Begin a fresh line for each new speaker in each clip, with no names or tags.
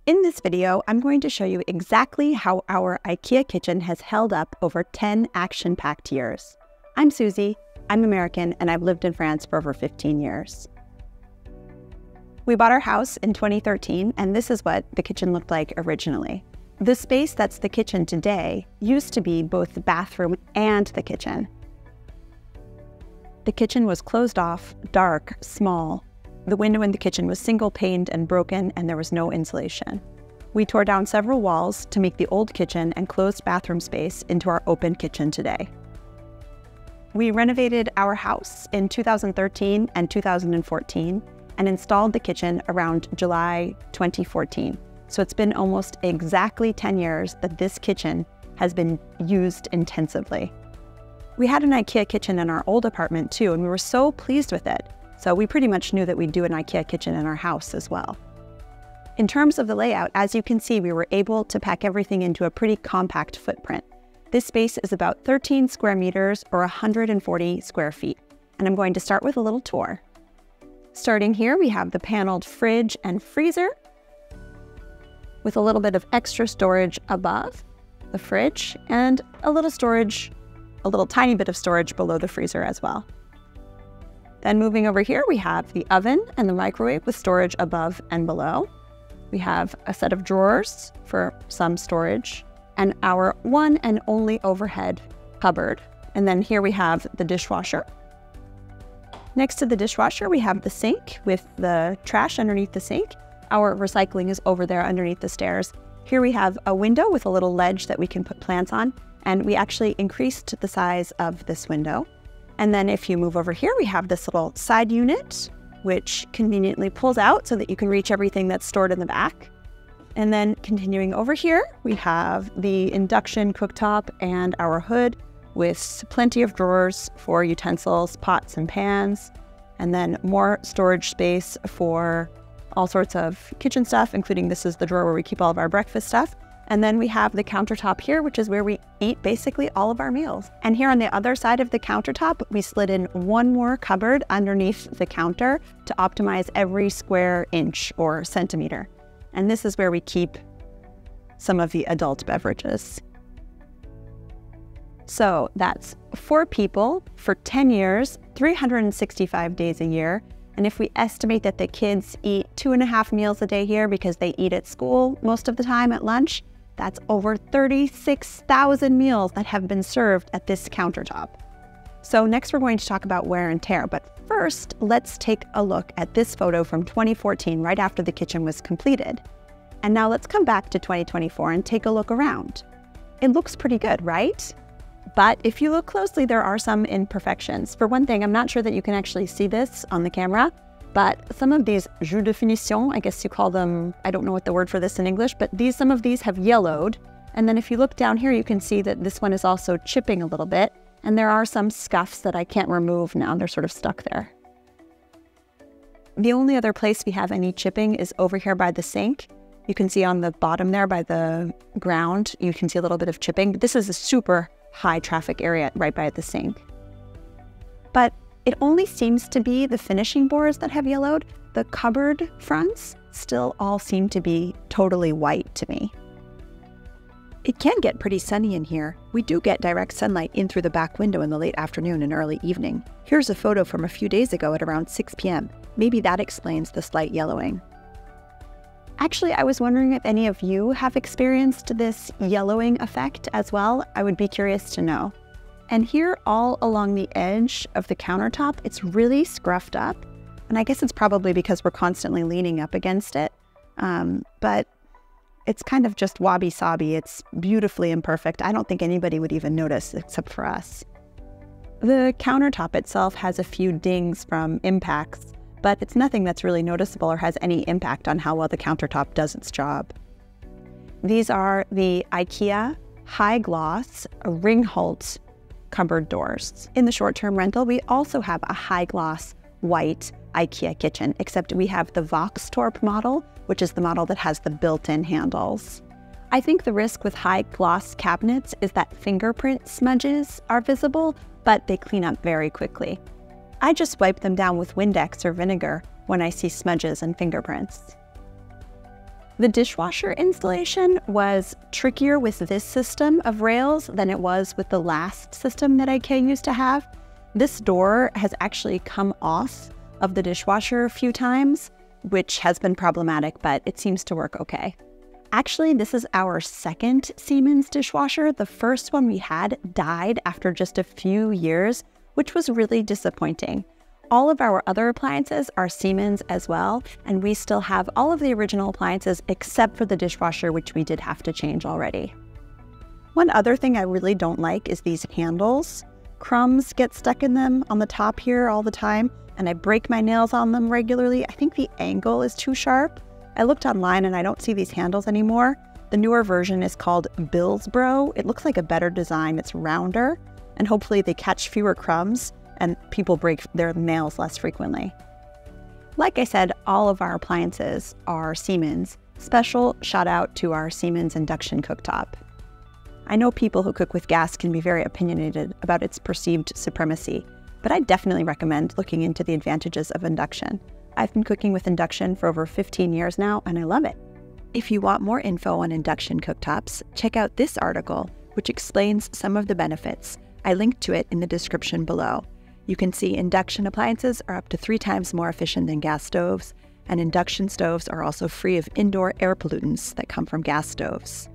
In this video, I'm going to show you exactly how our IKEA kitchen has held up over 10 action-packed years. I'm Susie, I'm American, and I've lived in France for over 15 years. We bought our house in 2013, and this is what the kitchen looked like originally. The space that's the kitchen today used to be both the bathroom and the kitchen. The kitchen was closed off, dark, small. The window in the kitchen was single-paned and broken, and there was no insulation. We tore down several walls to make the old kitchen and closed bathroom space into our open kitchen today. We renovated our house in 2013 and 2014 and installed the kitchen around July 2014. So it's been almost exactly 10 years that this kitchen has been used intensively. We had an IKEA kitchen in our old apartment too, and we were so pleased with it. So we pretty much knew that we'd do an IKEA kitchen in our house as well. In terms of the layout, as you can see, we were able to pack everything into a pretty compact footprint. This space is about 13 square meters or 140 square feet. And I'm going to start with a little tour. Starting here, we have the paneled fridge and freezer with a little bit of extra storage above the fridge and a little tiny bit of storage below the freezer as well. Then moving over here, we have the oven and the microwave with storage above and below. We have a set of drawers for some storage and our one and only overhead cupboard. And then here we have the dishwasher. Next to the dishwasher, we have the sink with the trash underneath the sink. Our recycling is over there underneath the stairs. Here we have a window with a little ledge that we can put plants on, and we actually increased the size of this window. And then if you move over here, we have this little side unit, which conveniently pulls out so that you can reach everything that's stored in the back. And then continuing over here, we have the induction cooktop and our hood with plenty of drawers for utensils, pots and pans, and then more storage space for all sorts of kitchen stuff, including this is the drawer where we keep all of our breakfast stuff. And then we have the countertop here, which is where we eat basically all of our meals. And here on the other side of the countertop, we slid in one more cupboard underneath the counter to optimize every square inch or centimeter. And this is where we keep some of the adult beverages. So that's 4 people for 10 years, 365 days a year. And if we estimate that the kids eat 2.5 meals a day here because they eat at school most of the time at lunch, that's over 36,000 meals that have been served at this countertop. So next we're going to talk about wear and tear, but first let's take a look at this photo from 2014, right after the kitchen was completed. And now let's come back to 2024 and take a look around. It looks pretty good, right? But if you look closely, there are some imperfections. For one thing, I'm not sure that you can actually see this on the camera, but some of these jeux de finition, I guess you call them, I don't know what the word for this in English, but some of these have yellowed. And then if you look down here, you can see that this one is also chipping a little bit. And there are some scuffs that I can't remove now. They're sort of stuck there. The only other place we have any chipping is over here by the sink. You can see on the bottom there by the ground, you can see a little bit of chipping. This is a super high traffic area right by the sink. But it only seems to be the finishing boards that have yellowed. The cupboard fronts still all seem to be totally white to me. It can get pretty sunny in here. We do get direct sunlight in through the back window in the late afternoon and early evening. Here's a photo from a few days ago at around 6 p.m. Maybe that explains the slight yellowing. Actually, I was wondering if any of you have experienced this yellowing effect as well. I would be curious to know. And here all along the edge of the countertop, it's really scruffed up. And I guess it's probably because we're constantly leaning up against it. But it's kind of just wabi-sabi. It's beautifully imperfect. I don't think anybody would even notice except for us. The countertop itself has a few dings from impacts, but it's nothing that's really noticeable or has any impact on how well the countertop does its job. These are the IKEA high gloss Ringholt cupboard doors. In the short-term rental, we also have a high gloss white IKEA kitchen, except we have the Voxtorp model, which is the model that has the built-in handles. I think the risk with high gloss cabinets is that fingerprint smudges are visible, but they clean up very quickly. I just wipe them down with Windex or vinegar when I see smudges and fingerprints. The dishwasher installation was trickier with this system of rails than it was with the last system that IKEA used to have. This door has actually come off of the dishwasher a few times, which has been problematic, but it seems to work okay. Actually, this is our second Siemens dishwasher. The first one we had died after just a few years, which was really disappointing. All of our other appliances are Siemens as well, and we still have all of the original appliances except for the dishwasher, which we did have to change already. One other thing I really don't like is these handles. Crumbs get stuck in them on the top here all the time, and I break my nails on them regularly. I think the angle is too sharp. I looked online and I don't see these handles anymore. The newer version is called Billsboro. It looks like a better design. It's rounder, and hopefully they catch fewer crumbs and people break their nails less frequently. Like I said, all of our appliances are Siemens. Special shout out to our Siemens induction cooktop. I know people who cook with gas can be very opinionated about its perceived supremacy, but I definitely recommend looking into the advantages of induction. I've been cooking with induction for over 15 years now, and I love it. If you want more info on induction cooktops, check out this article, which explains some of the benefits. I linked to it in the description below. You can see induction appliances are up to 3 times more efficient than gas stoves, and induction stoves are also free of indoor air pollutants that come from gas stoves.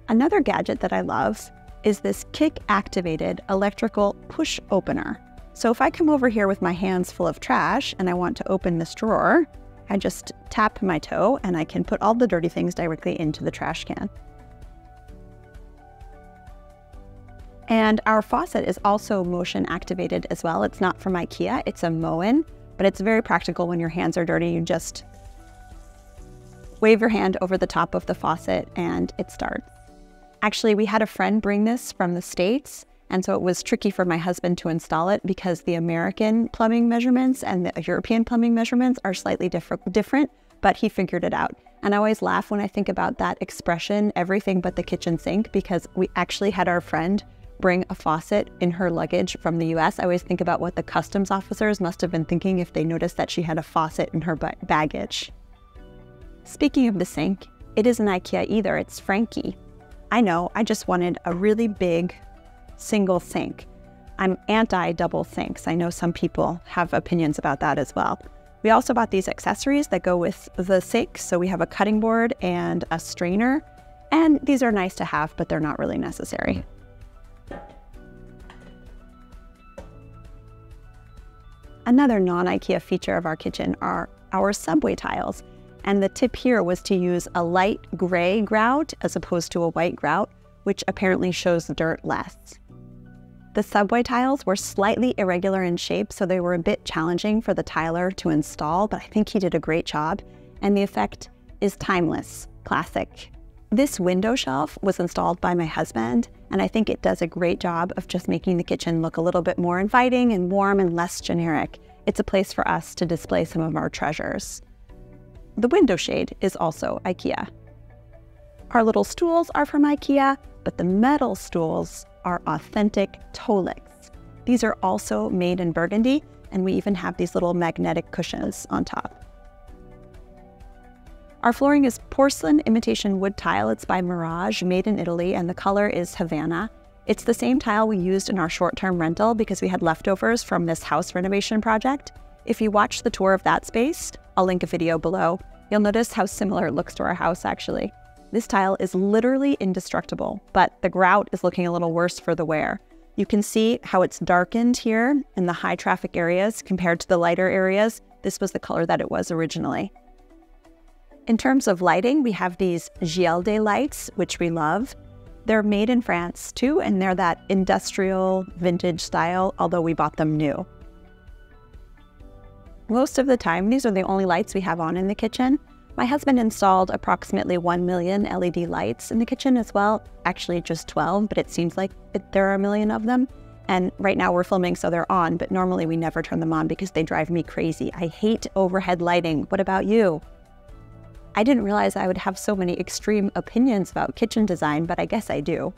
Another gadget that I love is this kick-activated electrical push opener. So if I come over here with my hands full of trash and I want to open this drawer, I just tap my toe and I can put all the dirty things directly into the trash can. And our faucet is also motion activated as well. It's not from IKEA, it's a Moen, but it's very practical when your hands are dirty. You just wave your hand over the top of the faucet and it starts. Actually, we had a friend bring this from the States, and so it was tricky for my husband to install it because the American plumbing measurements and the European plumbing measurements are slightly different, but he figured it out. And I always laugh when I think about that expression, everything but the kitchen sink, because we actually had our friend bring a faucet in her luggage from the US. I always think about what the customs officers must have been thinking if they noticed that she had a faucet in her baggage. Speaking of the sink, it isn't IKEA either, it's Frankie. I know, I just wanted a really big single sink. I'm anti-double sinks. I know some people have opinions about that as well. We also bought these accessories that go with the sink. So we have a cutting board and a strainer, and these are nice to have, but they're not really necessary. Another non-IKEA feature of our kitchen are our subway tiles. And the tip here was to use a light gray grout as opposed to a white grout, which apparently shows dirt less. The subway tiles were slightly irregular in shape, so they were a bit challenging for the tiler to install, but I think he did a great job. And the effect is timeless, classic. This window shelf was installed by my husband, and I think it does a great job of just making the kitchen look a little bit more inviting and warm and less generic. It's a place for us to display some of our treasures. The window shade is also IKEA. Our little stools are from IKEA, but the metal stools are authentic Tolix. These are also made in Burgundy, and we even have these little magnetic cushions on top. Our flooring is porcelain imitation wood tile. It's by Mirage, made in Italy, and the color is Havana. It's the same tile we used in our short-term rental because we had leftovers from this house renovation project. If you watch the tour of that space, I'll link a video below, you'll notice how similar it looks to our house actually. This tile is literally indestructible, but the grout is looking a little worse for the wear. You can see how it's darkened here in the high traffic areas compared to the lighter areas. This was the color that it was originally. In terms of lighting, we have these GLD lights, which we love. They're made in France too, and they're that industrial vintage style, although we bought them new. Most of the time, these are the only lights we have on in the kitchen. My husband installed approximately 1 million LED lights in the kitchen as well. Actually, just 12, but it seems like there are a million of them. And right now we're filming, so they're on, but normally we never turn them on because they drive me crazy. I hate overhead lighting. What about you? I didn't realize I would have so many extreme opinions about kitchen design, but I guess I do.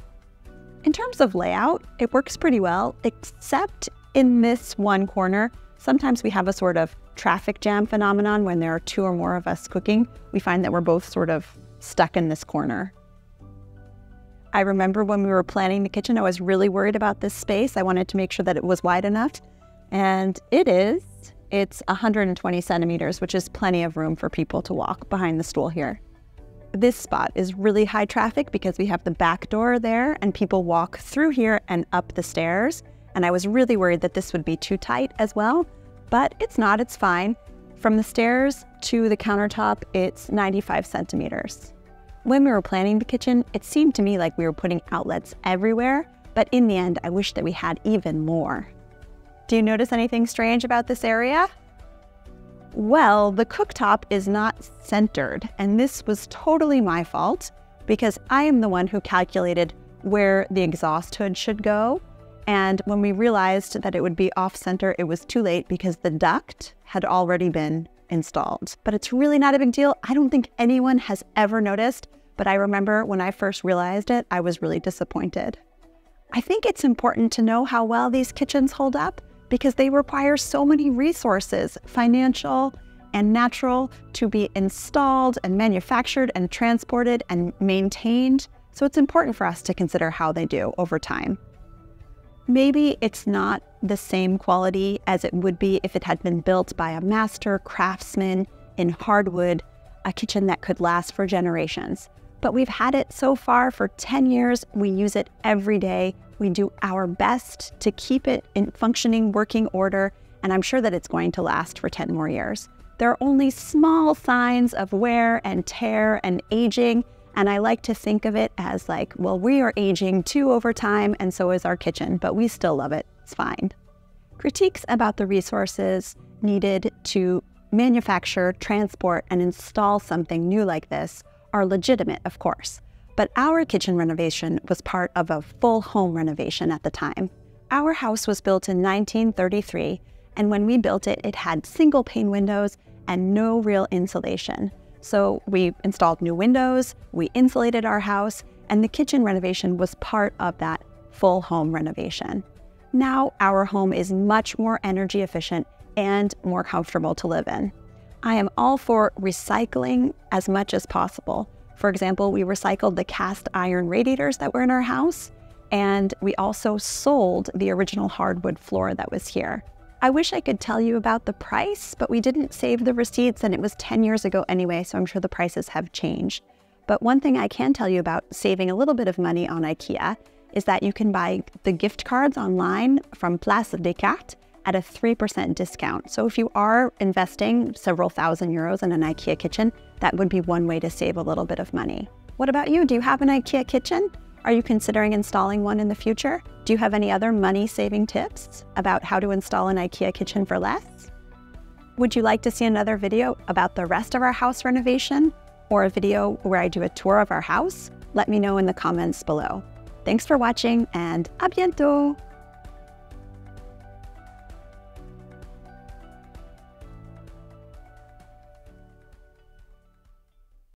In terms of layout, it works pretty well, except in this one corner. Sometimes we have a sort of traffic jam phenomenon when there are 2 or more of us cooking. We find that we're both sort of stuck in this corner. I remember when we were planning the kitchen, I was really worried about this space. I wanted to make sure that it was wide enough, and it is. It's 120 centimeters, which is plenty of room for people to walk behind the stool here. This spot is really high traffic because we have the back door there and people walk through here and up the stairs. And I was really worried that this would be too tight as well, but it's not, it's fine. From the stairs to the countertop, it's 95 centimeters. When we were planning the kitchen, it seemed to me like we were putting outlets everywhere, but in the end, I wish that we had even more. Do you notice anything strange about this area? Well, the cooktop is not centered, and this was totally my fault because I am the one who calculated where the exhaust hood should go. And when we realized that it would be off center, it was too late because the duct had already been installed. But it's really not a big deal. I don't think anyone has ever noticed, but I remember when I first realized it, I was really disappointed. I think it's important to know how well these kitchens hold up because they require so many resources, financial and natural, to be installed and manufactured and transported and maintained. So it's important for us to consider how they do over time. Maybe it's not the same quality as it would be if it had been built by a master craftsman in hardwood, a kitchen that could last for generations. But we've had it so far for 10 years. We use it every day. We do our best to keep it in functioning, working order, and I'm sure that it's going to last for 10 more years. There are only small signs of wear and tear and aging, and I like to think of it as like, well, we are aging too over time, and so is our kitchen, but we still love it. It's fine. Critiques about the resources needed to manufacture, transport, and install something new like this are legitimate, of course. But our kitchen renovation was part of a full home renovation at the time. Our house was built in 1933, and when we built it, it had single pane windows and no real insulation. So we installed new windows, we insulated our house, and the kitchen renovation was part of that full home renovation. Now our home is much more energy efficient and more comfortable to live in. I am all for recycling as much as possible. For example, we recycled the cast iron radiators that were in our house, and we also sold the original hardwood floor that was here. I wish I could tell you about the price, but we didn't save the receipts and it was 10 years ago anyway, so I'm sure the prices have changed. But one thing I can tell you about saving a little bit of money on IKEA is that you can buy the gift cards online from Place des Cartes at a 3% discount. So if you are investing several thousand euros in an IKEA kitchen, that would be one way to save a little bit of money. What about you? Do you have an IKEA kitchen? Are you considering installing one in the future? Do you have any other money-saving tips about how to install an IKEA kitchen for less? Would you like to see another video about the rest of our house renovation or a video where I do a tour of our house? Let me know in the comments below. Thanks for watching and à bientôt!